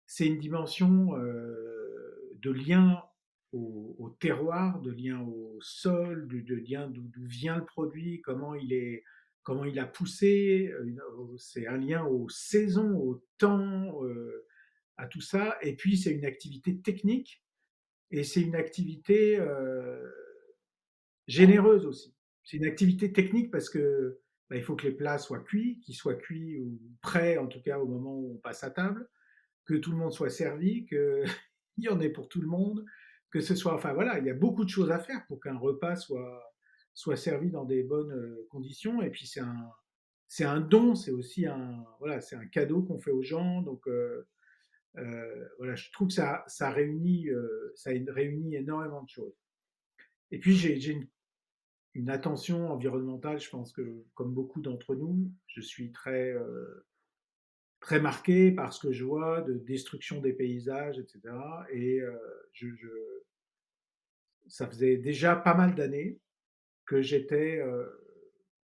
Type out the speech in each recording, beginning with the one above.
c'est une dimension de lien au terroir, de lien au sol, de lien d'où vient le produit, comment il a poussé. C'est un lien aux saisons, au temps, à tout ça. Et puis c'est une activité technique et c'est une activité généreuse aussi. C'est une activité technique parce que il faut que les plats soient cuits, qu'ils soient cuits ou prêts en tout cas au moment où on passe à table, que tout le monde soit servi, qu'il y en ait pour tout le monde, que ce soit, enfin voilà, il y a beaucoup de choses à faire pour qu'un repas soit servi dans des bonnes conditions. Et puis c'est un don, c'est aussi voilà, c'est un cadeau qu'on fait aux gens. Donc voilà, je trouve que ça réunit énormément de choses. Et puis j'ai une attention environnementale, je pense que comme beaucoup d'entre nous, je suis très marqué par ce que je vois de destruction des paysages, etc. Et ça faisait déjà pas mal d'années que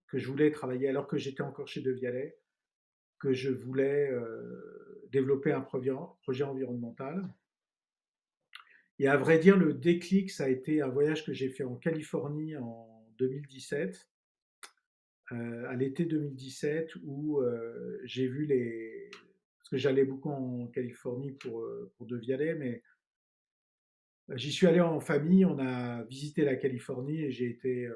que je voulais travailler, alors que j'étais encore chez De Vialet, que je voulais développer un projet environnemental. Et à vrai dire, le déclic, ça a été un voyage que j'ai fait en Californie en 2017, à l'été 2017, où j'ai vu parce que j'allais beaucoup en Californie pour De Vialet, mais j'y suis allé en famille, on a visité la Californie et j'ai été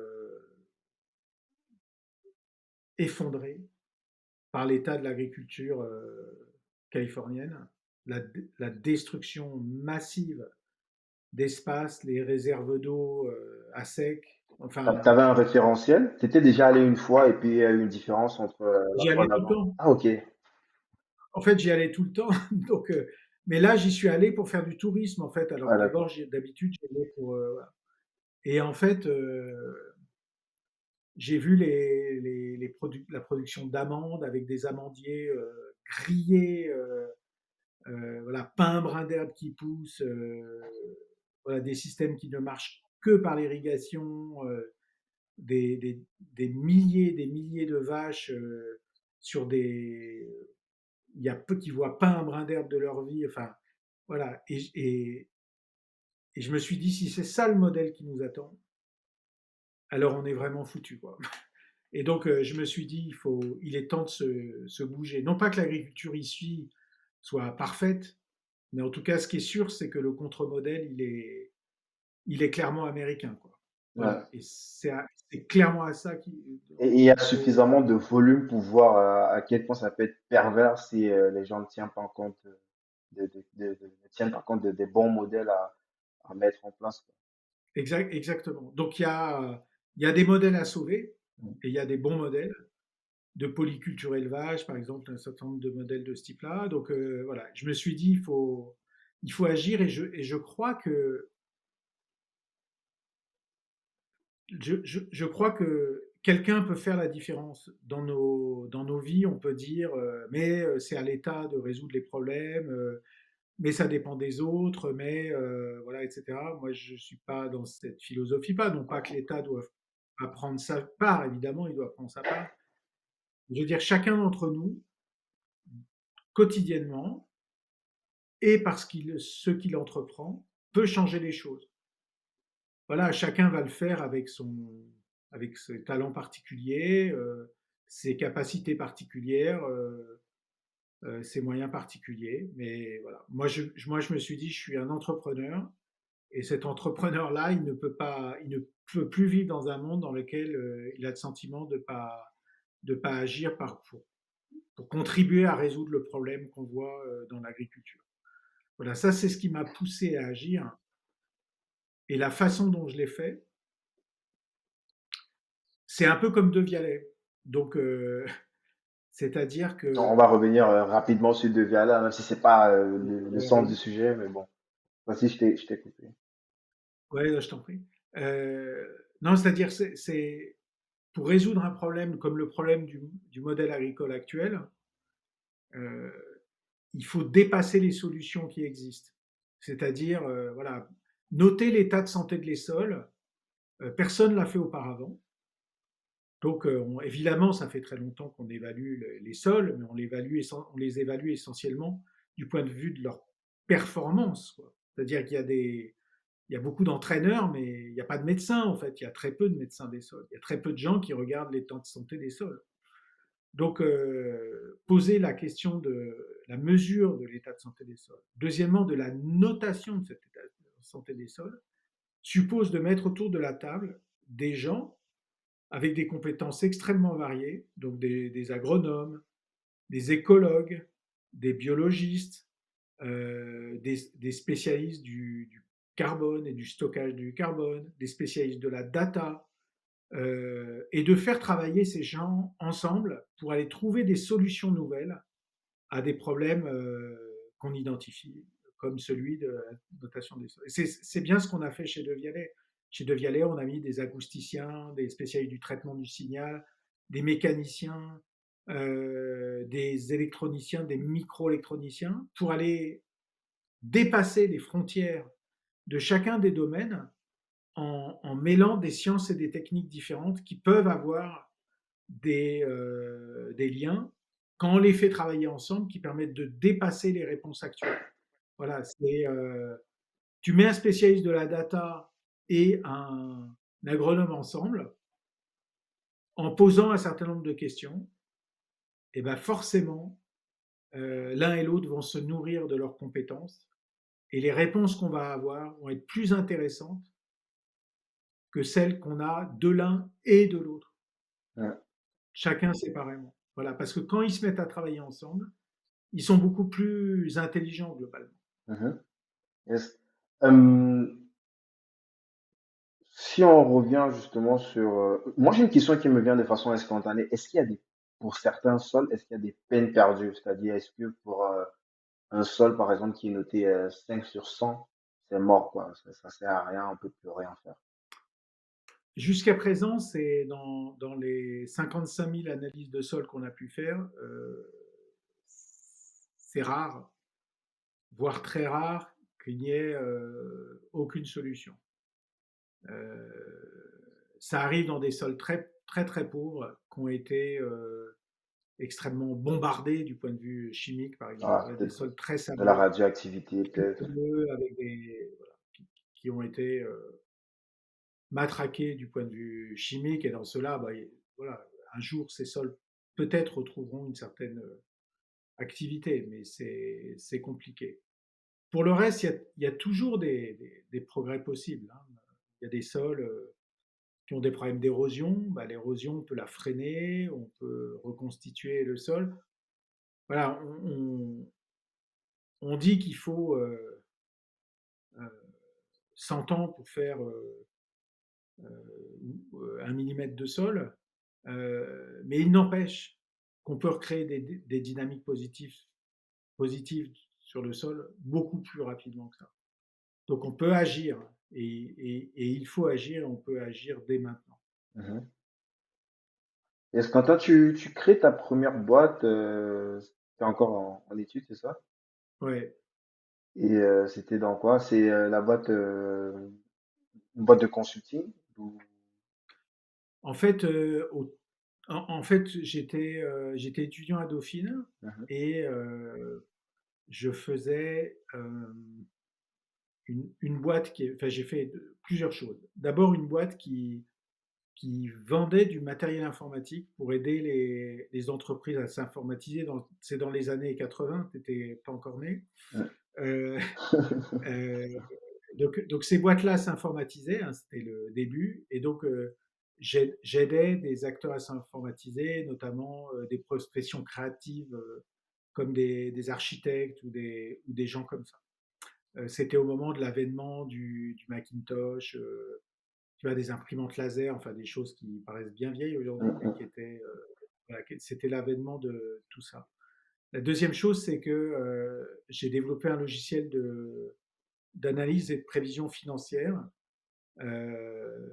effondré par l'état de l'agriculture californienne, la, la destruction massive d'espaces, les réserves d'eau à sec. Enfin, T'avais un référentiel? T'étais déjà allé une fois et puis il y a eu une différence entre la j'y fois allais tout le d'avant. temps. Ah, ok. En fait, j'y allais tout le temps. Donc, mais là, j'y suis allé pour faire du tourisme, en fait. Alors Ah, que d'accord. d'abord, d'habitude, j'y allais pour. Voilà. Et en fait, j'ai vu la production d'amandes avec des amandiers grillés, voilà, pas un brin d'herbe qui pousse, voilà, des systèmes qui ne marchent que par l'irrigation, des milliers de vaches sur des. Il y a peu qui voient pas un brin d'herbe de leur vie. Enfin, voilà. Et je me suis dit, si c'est ça le modèle qui nous attend, alors on est vraiment foutu, quoi. Et donc, je me suis dit, il est temps de se bouger. Non pas que l'agriculture ici soit parfaite, mais en tout cas, ce qui est sûr, c'est que le contre-modèle, il est clairement américain, quoi. Ouais. Voilà. Et c'est clairement à ça Et il y a qu'il faut. suffisamment de volume pour voir à quel point ça peut être pervers si les gens ne tiennent pas compte ne tiennent pas compte des bons modèles à mettre en place, quoi. Exactement. Donc, il y a des modèles à sauver, Mm. et il y a des bons modèles de polyculture élevage, par exemple, un certain nombre de modèles de ce type-là. Donc, voilà, je me suis dit, il faut agir, et je crois que je crois que quelqu'un peut faire la différence dans nos vies. On peut dire, mais c'est à l'État de résoudre les problèmes, mais ça dépend des autres, mais voilà, etc. Moi, je ne suis pas dans cette philosophie, pas, non pas que l'État doit prendre sa part, évidemment, il doit prendre sa part. Je veux dire, chacun d'entre nous, quotidiennement, et parce ce qu'il entreprend, peut changer les choses. Voilà, chacun va le faire avec ses talents particuliers, ses capacités particulières, ses moyens particuliers. Mais voilà, moi, je me suis dit, je suis un entrepreneur, et cet entrepreneur-là, il ne peut plus vivre dans un monde dans lequel il a le sentiment de pas agir pour contribuer à résoudre le problème qu'on voit dans l'agriculture. Voilà, ça, c'est ce qui m'a poussé à agir. Et la façon dont je l'ai fait, c'est un peu comme De Vialet. Donc, c'est-à-dire On que, va revenir rapidement sur De Viala, même si c'est pas le centre du oui, sujet, mais bon. Voici, je t'ai coupé. ouais, je t'en prie. Non, c'est-à-dire, c'est pour résoudre un problème comme le problème du modèle agricole actuel, euh, il faut dépasser les solutions qui existent. C'est-à-dire, voilà, noter l'état de santé de les sols. Personne ne l'a fait auparavant. Donc, évidemment, ça fait très longtemps qu'on évalue les sols, mais on les évalue essentiellement du point de vue de leur performance, quoi. C'est-à-dire il y a beaucoup d'entraîneurs, mais il n'y a pas de médecins, en fait. Il y a très peu de médecins des sols. Il y a très peu de gens qui regardent l'état de santé des sols. Donc, poser la question de la mesure de l'état de santé des sols. Deuxièmement, de la notation de cet état de santé des sols suppose de mettre autour de la table des gens avec des compétences extrêmement variées, donc des agronomes, des écologues, des biologistes, des spécialistes du carbone et du stockage du carbone, des spécialistes de la data, et de faire travailler ces gens ensemble pour aller trouver des solutions nouvelles à des problèmes qu'on identifie, comme celui de la notation des sols. C'est bien ce qu'on a fait chez De Vialet. Chez De Vialet, on a mis des acousticiens, des spécialistes du traitement du signal, des mécaniciens, des électroniciens, des micro-électroniciens, pour aller dépasser les frontières de chacun des domaines en mêlant des sciences et des techniques différentes qui peuvent avoir des liens quand on les fait travailler ensemble qui permettent de dépasser les réponses actuelles. Voilà, tu mets un spécialiste de la data et un agronome ensemble en posant un certain nombre de questions, et ben forcément, l'un et l'autre vont se nourrir de leurs compétences et les réponses qu'on va avoir vont être plus intéressantes que celles qu'on a de l'un et de l'autre, Ouais. chacun séparément. Voilà, parce que quand ils se mettent à travailler ensemble, ils sont beaucoup plus intelligents globalement. Mhm. Yes. Euh, Si on revient justement sur... moi, j'ai une question qui me vient de façon instantanée. Est-ce qu'il y a des, pour certains sols, est-ce qu'il y a des peines perdues? C'est-à-dire, est-ce que pour un sol, par exemple, qui est noté 5 sur 100, c'est mort, quoi. Ça sert à rien, on peut plus rien faire. Jusqu'à présent, c'est dans les 55 000 analyses de sol qu'on a pu faire, c'est rare, voire très rare, qu'il n'y ait aucune solution. Ça arrive dans des sols très très très pauvres qui ont été extrêmement bombardés du point de vue chimique, par exemple. Ah, Voilà, des peut-être sols très de la sableux, radioactivité, peut-être. avec voilà, qui ont été matraqués du point de vue chimique. Et dans cela, bah, voilà, un jour, ces sols peut-être retrouveront une certaine activité, mais c'est compliqué. Pour le reste, il y a toujours des progrès possibles, hein. Il y a des sols qui ont des problèmes d'érosion. Bah, l'érosion, on peut la freiner, on peut reconstituer le sol. Voilà, on dit qu'il faut 100 ans pour faire 1 millimètre de sol. Mais il n'empêche qu'on peut recréer des dynamiques positives sur le sol beaucoup plus rapidement que ça. Donc on peut agir et il faut agir, on peut agir dès maintenant. Mhm. Est-ce que toi, tu crées ta première boîte, t'es encore en études, c'est ça? Ouais. Et c'était dans quoi? C'est la boîte, une boîte de consulting? Ou... En fait, en fait j'étais étudiant à Dauphine Mhm. et je faisais une boîte enfin j'ai fait plusieurs choses. D'abord une boîte qui vendait du matériel informatique pour aider les entreprises à s'informatiser. C'est dans les années 80, tu n'étais pas encore né. Ouais. Euh, euh, donc ces boîtes-là s'informatisaient, hein, c'était le début, et donc j'aidais des acteurs à s'informatiser, notamment des professions créatives comme des architectes ou des gens comme ça. C'était au moment de l'avènement du Macintosh, tu vois, des imprimantes laser, enfin des choses qui paraissent bien vieilles aujourd'hui, mais qui Mhm. étaient, voilà, c'était l'avènement de tout ça. La deuxième chose, c'est que j'ai développé un logiciel d'analyse et de prévision financière euh,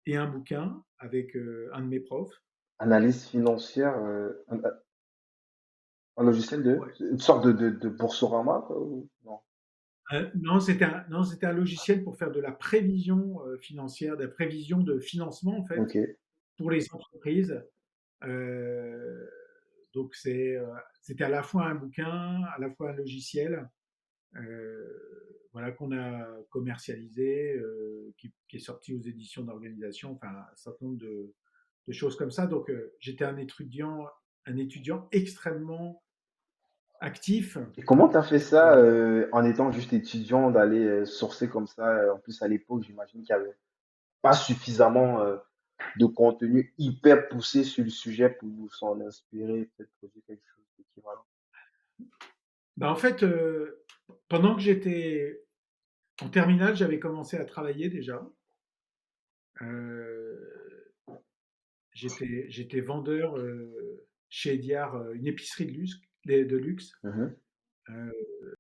et un bouquin avec un de mes profs. Analyse financière, un logiciel de, Ouais. une sorte de Boursorama, quoi, ou... Non. Non, non, c'était un logiciel pour faire de la prévision financière, de la prévision de financement en fait Ok. pour les entreprises. Euh, donc c'était à la fois un bouquin, à la fois un logiciel. voilà, qu'on a commercialisé, qui est sorti aux éditions d'organisation, enfin un certain nombre de choses comme ça. Donc j'étais un étudiant extrêmement actif. Et comment tu as fait ça Euh, en étant juste étudiant, d'aller sourcer comme ça? En plus, à l'époque, j'imagine qu'il n'y avait pas suffisamment de contenu hyper poussé sur le sujet pour s'en inspirer, peut-être produire quelque chose d'équivalent. Bah en fait, pendant que j'étais en terminale, j'avais commencé à travailler déjà. Euh, j'étais vendeur chez Ediard, une épicerie de luxe. De luxe. Mhm. Euh,